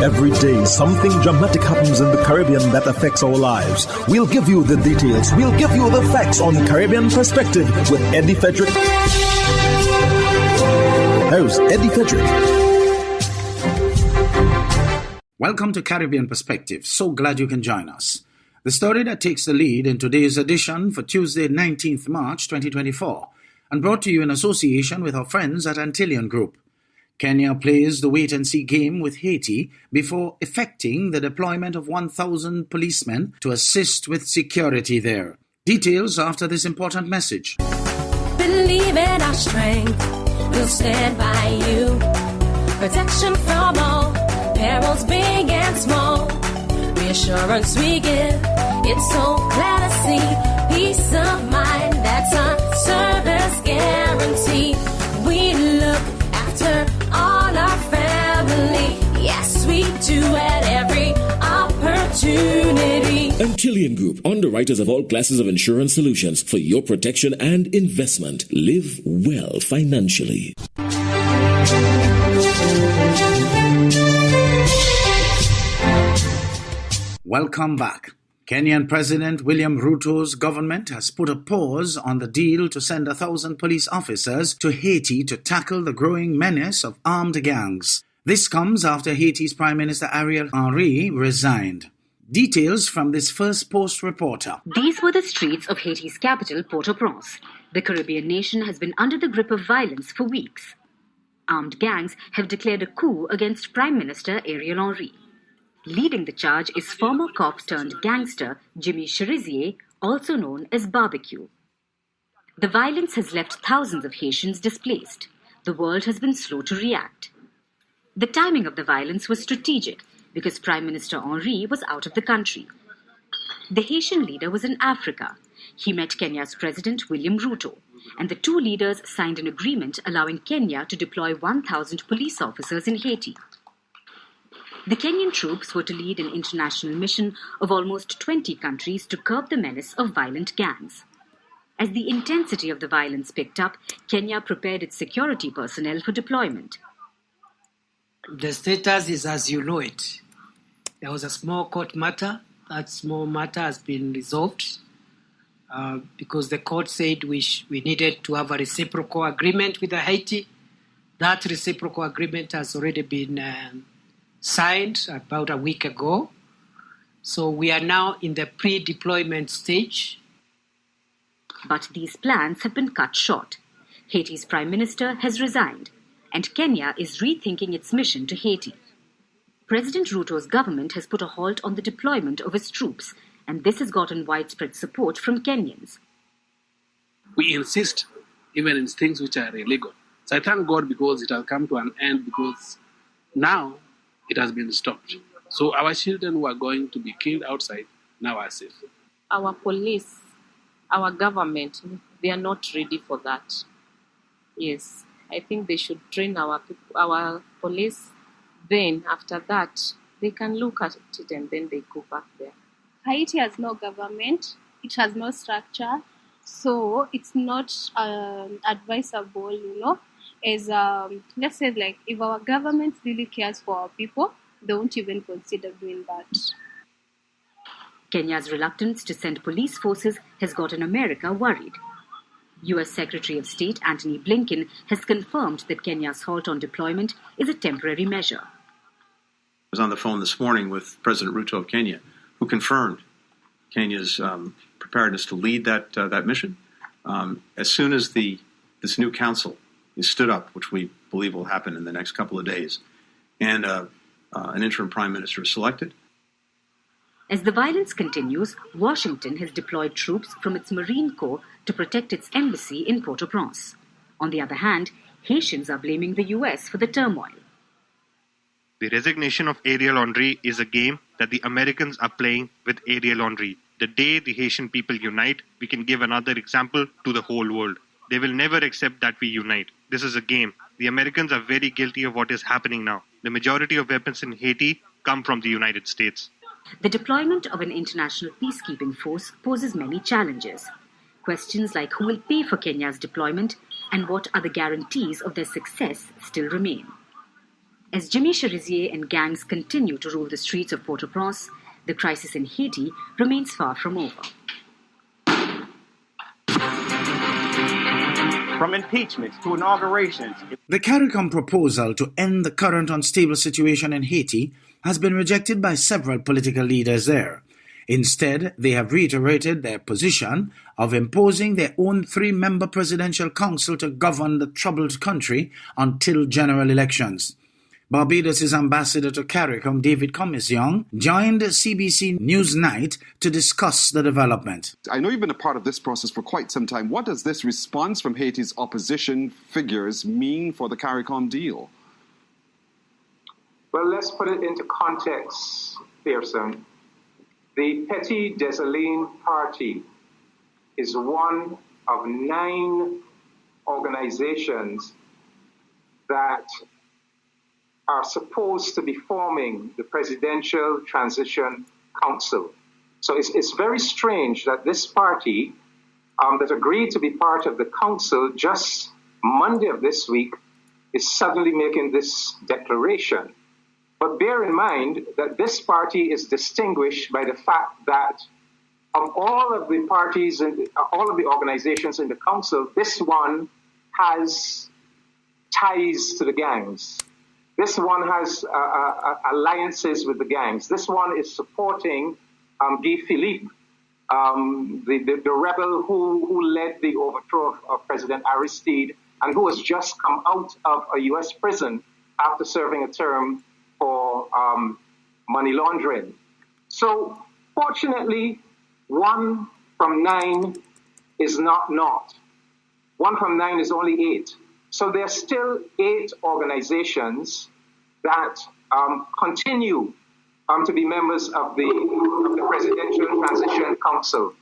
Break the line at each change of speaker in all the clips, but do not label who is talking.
Every day, something dramatic happens in the Caribbean that affects our lives. We'll give you the details. We'll give you the facts on Caribbean Perspective with Eddie Frederick. Host Eddie Frederick.
Welcome to Caribbean Perspective. So glad you can join us. The story that takes the lead in today's edition for Tuesday, 19th March 2024, and brought to you in association with our friends at Antillean Group. Kenya plays the wait-and-see game with Haiti before effecting the deployment of 1,000 policemen to assist with security there. Details after this important message.
Believe in our strength, we'll stand by you. Protection from all, perils big and small. Reassurance we give, it's so glad to see. Peace of mind, that's our service guarantee. We look after all our family, yes we do at every opportunity.
Antillean Group, underwriters of all classes of insurance solutions for your protection and investment. Live well financially.
Welcome back. Kenyan President William Ruto's government has put a pause on the deal to send 1,000 police officers to Haiti to tackle the growing menace of armed gangs. This comes after Haiti's Prime Minister Ariel Henry resigned. Details from this First Post reporter.
These were the streets of Haiti's capital, Port-au-Prince. The Caribbean nation has been under the grip of violence for weeks. Armed gangs have declared a coup against Prime Minister Ariel Henry. Leading the charge is former cop-turned-gangster Jimmy Cherizier, also known as Barbecue. The violence has left thousands of Haitians displaced. The world has been slow to react. The timing of the violence was strategic because Prime Minister Henry was out of the country. The Haitian leader was in Africa. He met Kenya's President William Ruto, and the two leaders signed an agreement allowing Kenya to deploy 1,000 police officers in Haiti. The Kenyan troops were to lead an international mission of almost 20 countries to curb the menace of violent gangs. As the intensity of the violence picked up, Kenya prepared its security personnel for deployment.
The status is as you know it. There was a small court matter. That small matter has been resolved because the court said we needed to have a reciprocal agreement with Haiti. That reciprocal agreement has already been signed about a week ago. So we are now in the pre-deployment stage.
But these plans have been cut short. Haiti's Prime Minister has resigned, and Kenya is rethinking its mission to Haiti. President Ruto's government has put a halt on the deployment of its troops, and this has gotten widespread support from Kenyans.
We insist even in things which are illegal. So I thank God because it has come to an end, because now it has been stopped. So our children who are going to be killed outside now are safe.
Our police, our government, they are not ready for that. Yes, I think they should train our police. Then after that, they can look at it and then they go back there.
Haiti has no government. It has no structure. So it's not advisable, as let's say, like, if our government really cares for our people, they won't even consider doing that.
Kenya's reluctance to send police forces has gotten America worried. U.S. Secretary of State Antony Blinken has confirmed that Kenya's halt on deployment is a temporary measure.
I was on the phone this morning with President Ruto of Kenya, who confirmed Kenya's preparedness to lead that mission. As soon as this new council is stood up, which we believe will happen in the next couple of days, and an interim prime minister is selected.
As the violence continues, Washington has deployed troops from its Marine Corps to protect its embassy in Port-au-Prince. On the other hand, Haitians are blaming the U.S. for the turmoil.
The resignation of Ariel Henry is a game that the Americans are playing with Ariel Henry. The day the Haitian people unite, we can give another example to the whole world. They will never accept that we unite. This is a game. The Americans are very guilty of what is happening now. The majority of weapons in Haiti come from the United States.
The deployment of an international peacekeeping force poses many challenges. Questions like who will pay for Kenya's deployment and what are the guarantees of their success still remain. As Jimmy Cherizier and gangs continue to rule the streets of Port-au-Prince, the crisis in Haiti remains far from over.
From impeachments to inaugurations.
The CARICOM proposal to end the current unstable situation in Haiti has been rejected by several political leaders there. Instead, they have reiterated their position of imposing their own 3-member presidential council to govern the troubled country until general elections. Barbados' ambassador to CARICOM, David Commission, joined CBC Newsnight to discuss the development.
I know you've been a part of this process for quite some time. What does this response from Haiti's opposition figures mean for the CARICOM deal?
Well, let's put it into context, Pearson. The Petit Desalegn Party is one of 9 organizations that are supposed to be forming the Presidential Transition Council. So it's very strange that this party that agreed to be part of the council just Monday of this week is suddenly making this declaration. But bear in mind that this party is distinguished by the fact that of all of the parties and all of the organizations in the council, this one has ties to the gangs. This one has alliances with the gangs. This one is supporting Guy Philippe, the rebel who led the overthrow of President Aristide and who has just come out of a U.S. prison after serving a term for money laundering. So fortunately, 1 from 9 is not naught. 1 from 9 is only 8. So there are still 8 organizations that continue to be members of the Presidential Transition Council.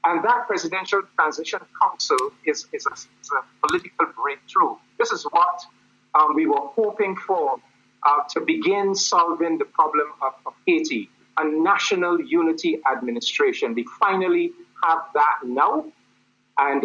And that Presidential Transition Council is a political breakthrough. This is what we were hoping for to begin solving the problem of Haiti, a national unity administration. We finally have that now. And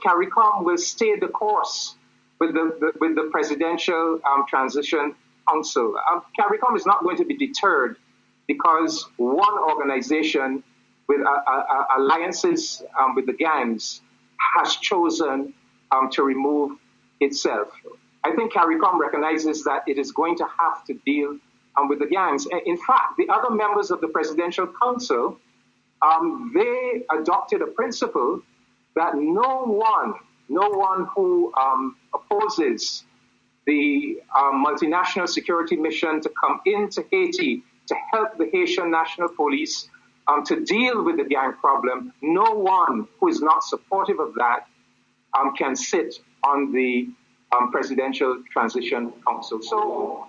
CARICOM will stay the course with the Presidential Transition Council. CARICOM is not going to be deterred because one organization with alliances with the gangs has chosen to remove itself. I think CARICOM recognizes that it is going to have to deal with the gangs. In fact, the other members of the Presidential Council, they adopted a principle that no one who opposes the multinational security mission to come into Haiti to help the Haitian National Police to deal with the gang problem, no one who is not supportive of that can sit on the Presidential Transition Council. So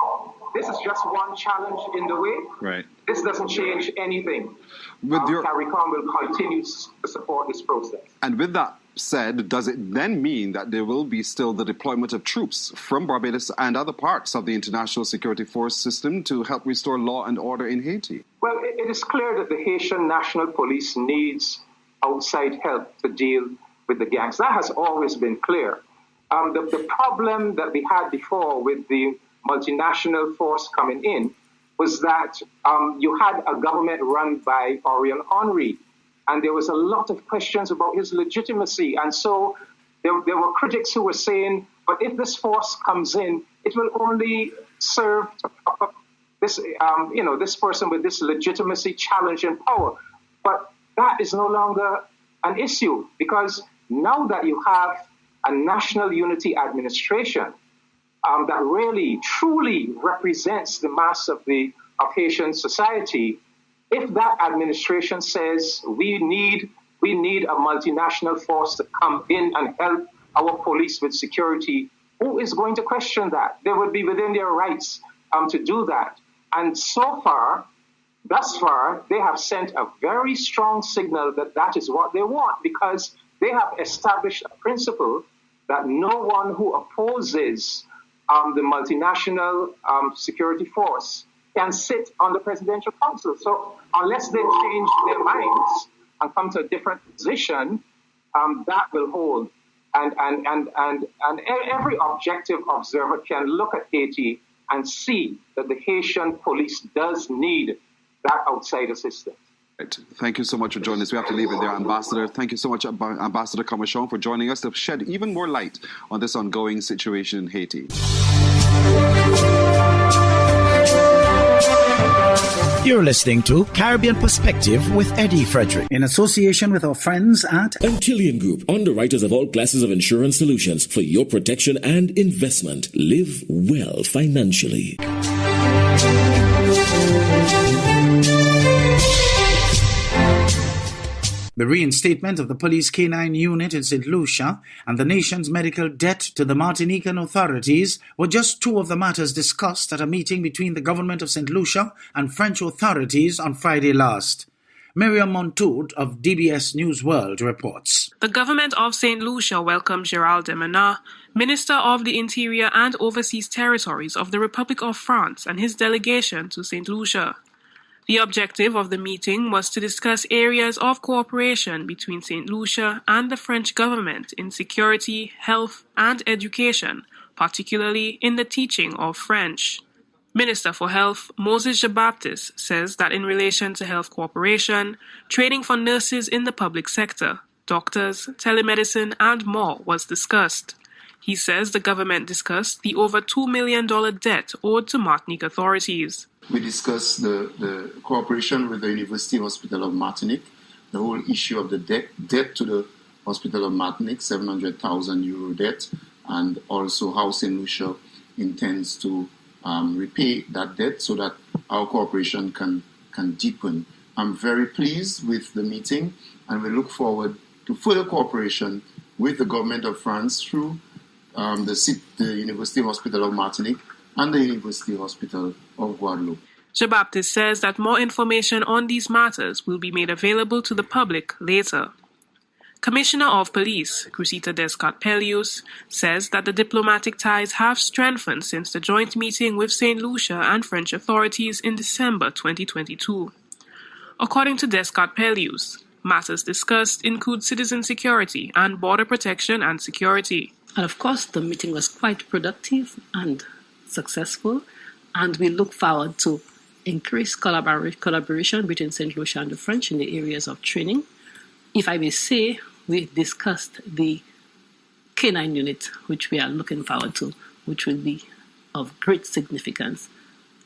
this is just one challenge in the way.
Right.
This doesn't change anything. CARICOM will continue to support this process.
And with that said, does it then mean that there will be still the deployment of troops from Barbados and other parts of the international security force system to help restore law and order in Haiti?
Well, it is clear that the Haitian National Police needs outside help to deal with the gangs. That has always been clear. The problem that we had before with the multinational force coming in was that you had a government run by Oriol Henry, and there was a lot of questions about his legitimacy. And so there were critics who were saying, but if this force comes in, it will only serve to prop up this, this person with this legitimacy, challenge, and power. But that is no longer an issue, because now that you have a national unity administration that really, truly represents the mass of Haitian society, if that administration says we need a multinational force to come in and help our police with security, who is going to question that? They would be within their rights to do that. And thus far, they have sent a very strong signal that that is what they want, because they have established a principle that no one who opposes the multinational security force can sit on the Presidential Council. So unless they change their minds and come to a different position, that will hold. And every objective observer can look at Haiti and see that the Haitian police does need that outside assistance.
Right. Thank you so much for joining us. We have to leave it there, Ambassador. Thank you so much, Ambassador Comachon, for joining us to shed even more light on this ongoing situation in Haiti.
You're listening to Caribbean Perspective with Eddie Frederick, in association with our friends at
Antillean Group, underwriters of all classes of insurance solutions for your protection and investment. Live well financially.
The reinstatement of the police K9 unit in St. Lucia and the nation's medical debt to the Martinican authorities were just two of the matters discussed at a meeting between the government of St. Lucia and French authorities on Friday last. Miriam Montoud of DBS News World reports.
The government of St. Lucia welcomed Gérald Darmanin, Minister of the Interior and Overseas Territories of the Republic of France, and his delegation to St. Lucia. The objective of the meeting was to discuss areas of cooperation between St. Lucia and the French government in security, health, and education, particularly in the teaching of French. Minister for Health Moses Jean-Baptiste says that in relation to health cooperation, training for nurses in the public sector, doctors, telemedicine, and more was discussed. He says the government discussed the over $2 million debt owed to Martinique authorities.
We discussed the cooperation with the University Hospital of Martinique, the whole issue of the debt to the Hospital of Martinique, €700,000 debt, and also how St. Lucia intends to repay that debt so that our cooperation can deepen. I'm very pleased with the meeting, and we look forward to further cooperation with the government of France through the University Hospital of Martinique and the University Hospital of Guadeloupe.
Jean-Baptiste says that more information on these matters will be made available to the public later. Commissioner of Police, Cressida Descartes-Pellius, says that the diplomatic ties have strengthened since the joint meeting with St. Lucia and French authorities in December 2022. According to Descartes-Pellius, matters discussed include citizen security and border protection and security.
And of course, the meeting was quite productive and successful, and we look forward to increased collaboration between St. Lucia and the French in the areas of training. If I may say, we discussed the K9 unit, which we are looking forward to, which will be of great significance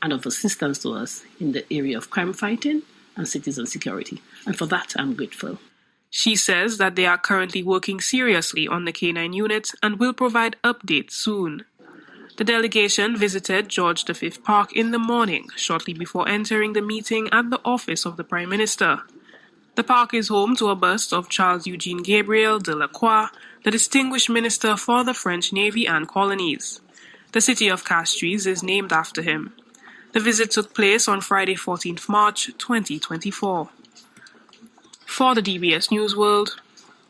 and of assistance to us in the area of crime fighting and citizen security. And for that, I'm grateful.
She says that they are currently working seriously on the K9 unit and will provide updates soon. The delegation visited George V Park in the morning, shortly before entering the meeting at the office of the Prime Minister. The park is home to a bust of Charles Eugene Gabriel de la Croix, the distinguished minister for the French Navy and Colonies. The city of Castries is named after him. The visit took place on Friday, 14th March 2024. For the DBS News World,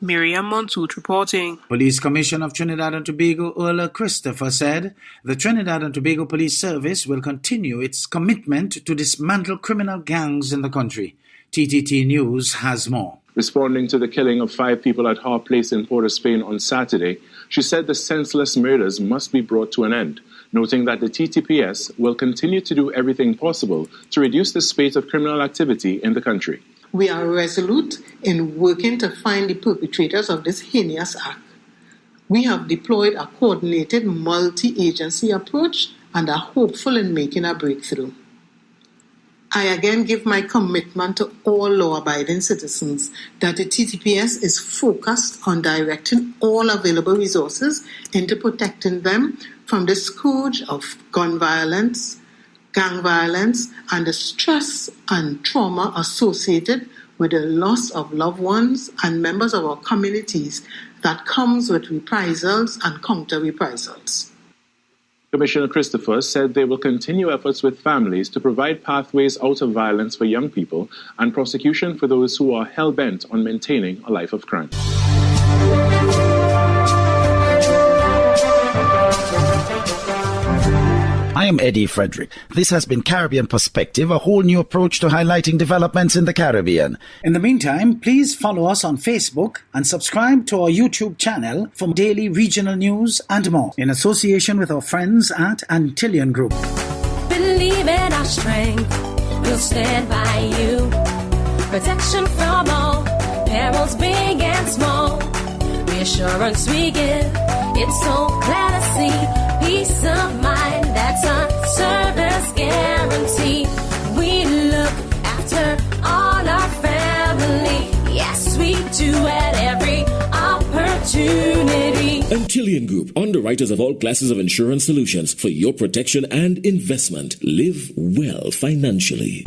Miriam Montoud reporting.
Police Commissioner of Trinidad and Tobago, Urla Christopher, said the Trinidad and Tobago Police Service will continue its commitment to dismantle criminal gangs in the country. TTT News has more.
Responding to the killing of 5 people at Harp Place in Port of Spain on Saturday, she said the senseless murders must be brought to an end, noting that the TTPS will continue to do everything possible to reduce the spate of criminal activity in the country.
We are resolute in working to find the perpetrators of this heinous act. We have deployed a coordinated multi-agency approach and are hopeful in making a breakthrough. I again give my commitment to all law-abiding citizens that the TTPS is focused on directing all available resources into protecting them from the scourge of gun violence, gang violence, and the stress and trauma associated with the loss of loved ones and members of our communities that comes with reprisals and counter-reprisals.
Commissioner Christopher said they will continue efforts with families to provide pathways out of violence for young people and prosecution for those who are hell-bent on maintaining a life of crime.
I am Eddie Frederick. This has been Caribbean Perspective, a whole new approach to highlighting developments in the Caribbean. In the meantime, please follow us on Facebook and subscribe to our YouTube channel for daily regional news and more, in association with our friends at Antillian Group.
Believe in our strength, we'll stand by you. Protection from all perils, big and small. Reassurance we give, it's so glad to see. Peace of mind, that's our service guarantee. We look after all our family. Yes, we do at every opportunity.
Antillian Group, underwriters of all classes of insurance solutions for your protection and investment. Live well financially.